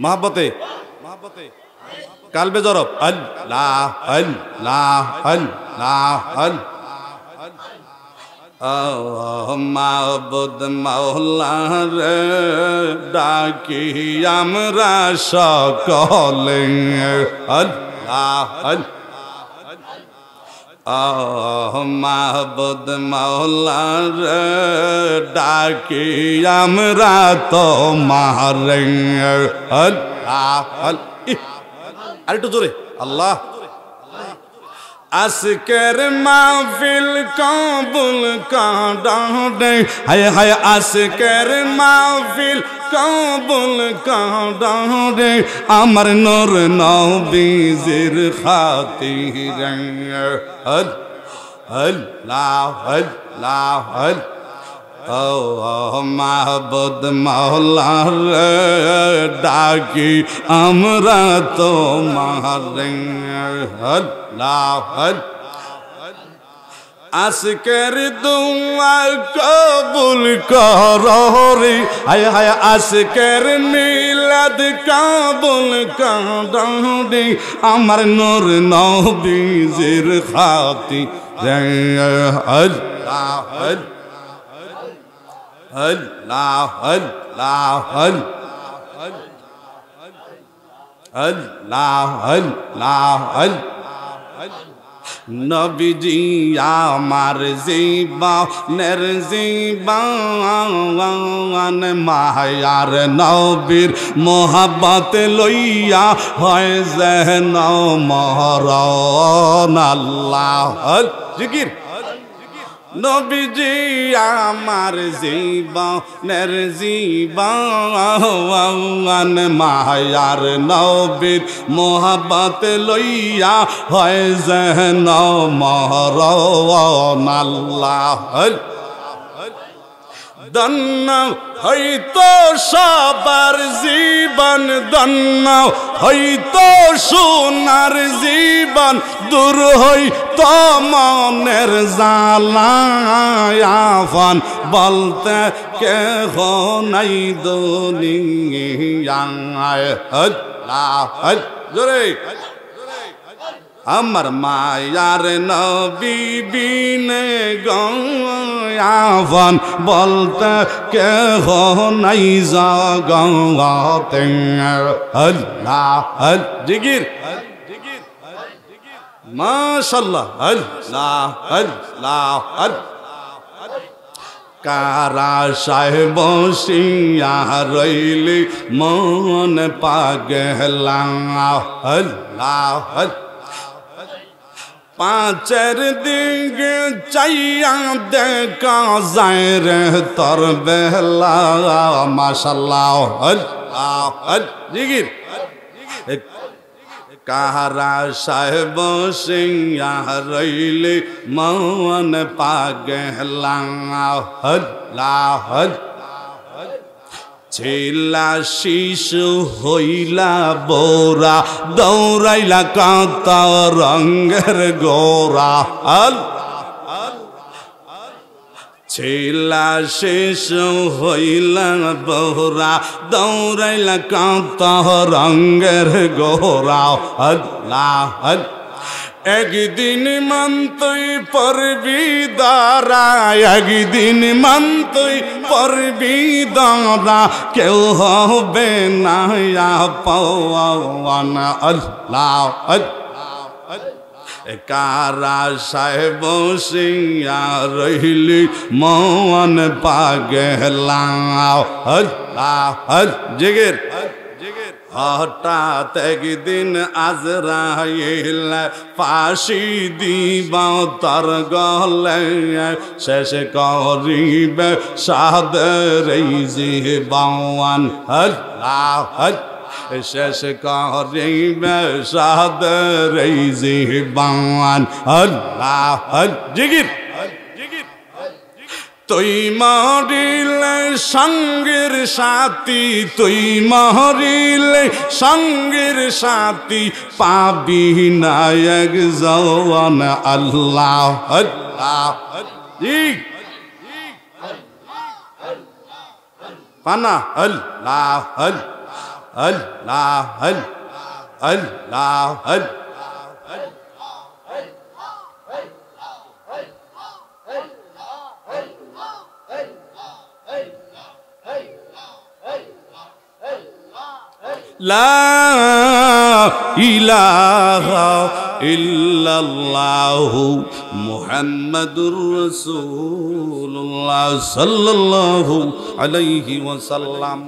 मोहब्बते काल्बे जरब अल्लाह अल्लाह अल्लाह माबुद मौला रे डाकी আমরা সকলে अल्लाह माबुद मौला रे डाकी আমরা তোমারে अल्लाह আর একটু জোরে আল্লাহ আসকের মাহফিল কবুল কাঁদে হায় হায় আসকের মাহফিল কবুল কাঁদে আমার নূর নবীজির খাতিরে আল্লাহ আল্লাহ মাহবুদ মৌলা রে ডাকি আমরা তোমারে আজকের দুয়া কবুল করো রে হায় হায় আজকের মিলাদ কবুল করো রে আমার নূর নবীজির খাতিরে আল্লাহ अल्लाह अल्लाह अल्लाह अल्लाह नबीजी आमार जीवনের জীবন মায়ার নবীর মোহাব্বত লইয়া হয় যেন মরণ আল্লাহ জিকির নবীজি আমার জীবনের জীবন মায়ার নবীর মোহাব্বত লইয়া হয় যেন মরণ আল্লাহ ধন্য হইতো সবার জীবন ধন্য হইতো সোনার জীবন দূর হইতো মনের জ্বালায়াফন বলতে কেহ নাই দুনিয়ায় আল্লাহ জোরে আমার মায়ার নবী বিনে গয়াফন বলতে কেহ নাই জগতে আল্লাহ জিকির মাশাআল্লাহ আল্লাহ আল্লাহ কারা সাহেব বসিয়া রইলি মন পাগলা আল্লাহ পাঁচের দিকে চাইয়া দেখা যায় রে তোর বেলা মাশাআল্লাহ আল্লাহ জিকির কারা সাহেব সিংয়া রইলে মন পাগলা আল্লাহ ছিলা শিশু হইলা বোরা দৌড়াইলা কাঁত রঙের গোরা ছিলা শিশু হইলা বোরা দৌড়াইলা কাঁত রঙের গোরা আল্লাহ একদিন মন্তই পরবি দারা একদিন মন্তই পরবি দারা কেউ হবে না পাওয়ান আল্লাহ কারা সাহেব সিংয়া রইলি মন পাগলা আল্লাহ জিকির হঠাৎ একদিন আজরাইল ফাঁসি দিব তার গলে শেষ করিবে সাদের জীবন আল্লাহ শেষ করিবে সাদের জীবন আল্লাহ জিকির তুই মরিলে সঙ্গের সাথী তুই মরিলে সঙ্গের সাথী পাবি না এক জওয়ান আল্লাহ আল্লাহ পানা আল্লাহ আল্লাহ আল্লাহ লা ইলাহা ইল্লাল্লাহু মুহাম্মাদুর রাসূলুল্লাহ সাল্লাল্লাহু আলাইহি ওয়াসাল্লাম।